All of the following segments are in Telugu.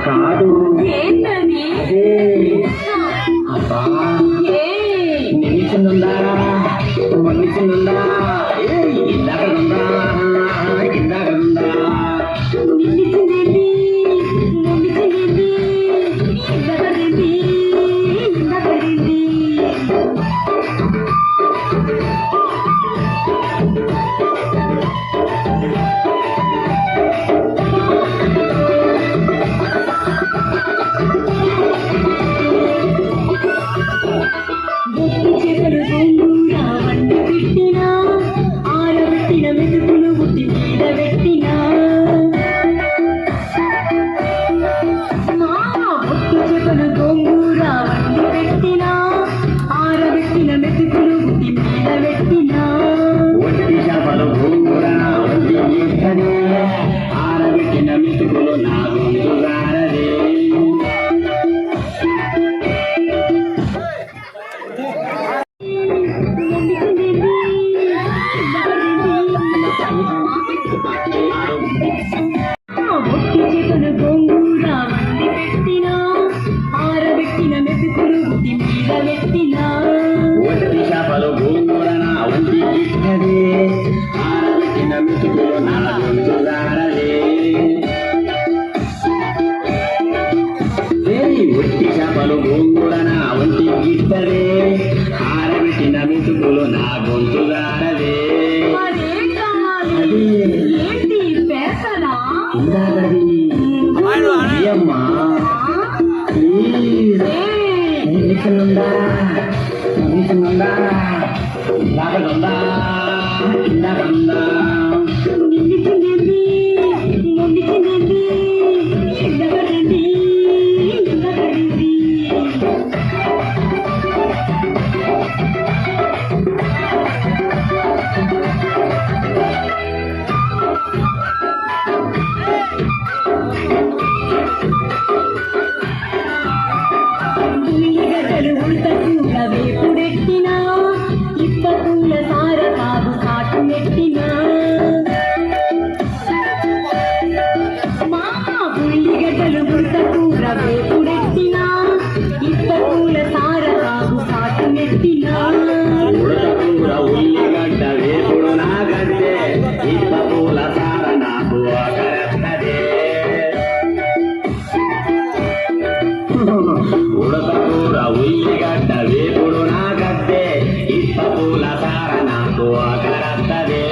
కాదు ఏంటది? అదే అబ్బా నిలిచిందా మనిషిందా ఇందాకనుందా ఇందాకనుందా నిలిచిందేంటి? నిలిచిందేంటి? ఇందాకదేంటి? ఇందాకదేంటి? చేపలు గోంగూర వండి పెట్టినా ఆరబెట్టిన మెతుకులు ఉట్టి మీద పెట్టినా ఒట్టి చేపలు గోంగూర వండి పెట్టినా ఆరబెట్టిన మెతుకులు ఉట్టి మీద పెట్టినా ఒట్టి చేపలు గోంగూర వండి పెట్టినా ఆరబెట్టిన మెతుకులు నా గొంతు గారదే ఒట్టి చేపలు గోంగూర వండి పెట్టినా ఆరబెట్టిన మెతుకులు ఉట్టి మీద పెట్టినా ఒట్టి చేపలు గోంగూర నా వండి పెట్టినదే ఆరబెట్టిన మెతుకులు నా గొంతు గారదే ఒట్టి చేపలు గోంగూర నా వంటి గిట్టదే ఆరబెట్టిన మెతుకులు నా గొంతు గారదే మరేం కావాలి? ఏంటి పెసరా? ఇందాకది అమ్మా నిలిచిందా నిలిచిందా ఇందాకనుందా ఇందాకనుందా నిలిచిందేంటి? నిలిచిందేంటి? ఇందాకదేంటి? ఇందాకదేంటి? ఉల్లిగడ్డలు ఉడతకూర వేపుడెట్టినా ఇప్ప పూల సార కాదు కాటు నెట్టినా మా ఉల్లిగడ్డలు ఉడతకూర వేపుడెట్టినా ఇప్ప పూల సార కాదు కాటు నెట్టినా ఉడతకూర ఉల్లిగడ్డ వేపుడు నాగంటే ఇప్ప పూల సార నాకు ఒకరెత్తదే ఉడతకూర ఉల్లిగడ్డ వేపుడు నాగంటే ఇప్ప పూల సార నాకు ఒకరెత్తదే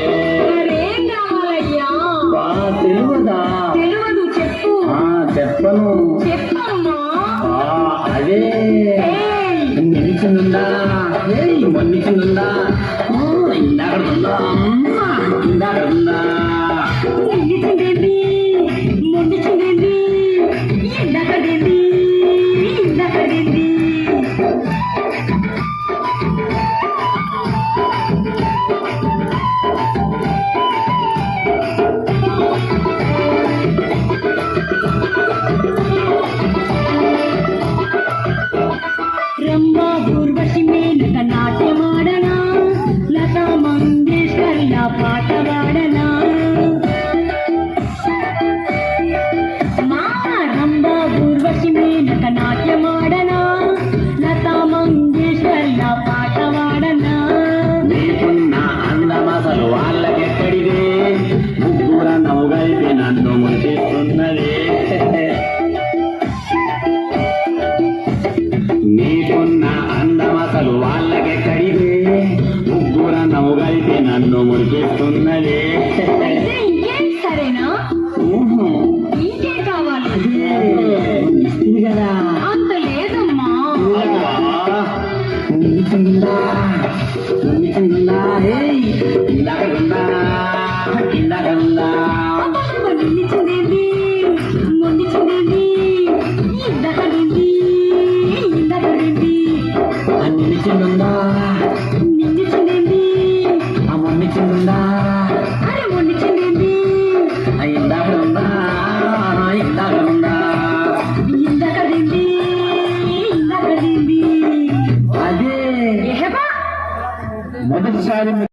మరేం కావాలయ్యా? తెలియదా తెలియదు, చెప్పు. చెప్పను చెప్పమ్మా. అదే నిలిచిందా మన్నిచిందా ఇందాకడుందా ఇందాకడుందా నిలిచిందేంటి? మొండిచిందేంటి? ఇందాకదేంటి? ఇందాకదేంటి? రంభా ఊర్వశి మేనక నాట్యమాడనా లతా మంగేష్కర్ల పాట పాడనా మా రంభా ఊర్వశి మేనక నాట్యమాడనా లతా మంగేష్కర్ల పాట పాడనా నీకున్న అందమసలు వాళ్ళకెక్కడిదే ముగ్గుర నవ్వుగైతే నన్ను ముంచేస్తున్నదే నీకున్న అందమసలు వాళ్ళకెక్కడిదే ముగ్గుర నవ్వుగైతే నన్ను మురిపిస్తున్నదే అయితే ఇంకేం సరేనా? ఇంకేం కావాలి? ఇస్తుంది కదా అంత లేదమ్మా. నిలిచిందా నిలిచిందా ఇందాకనుందా ఇందాకనుందా అబ్బబ్బబ్బ, నిలిచిందేంటి?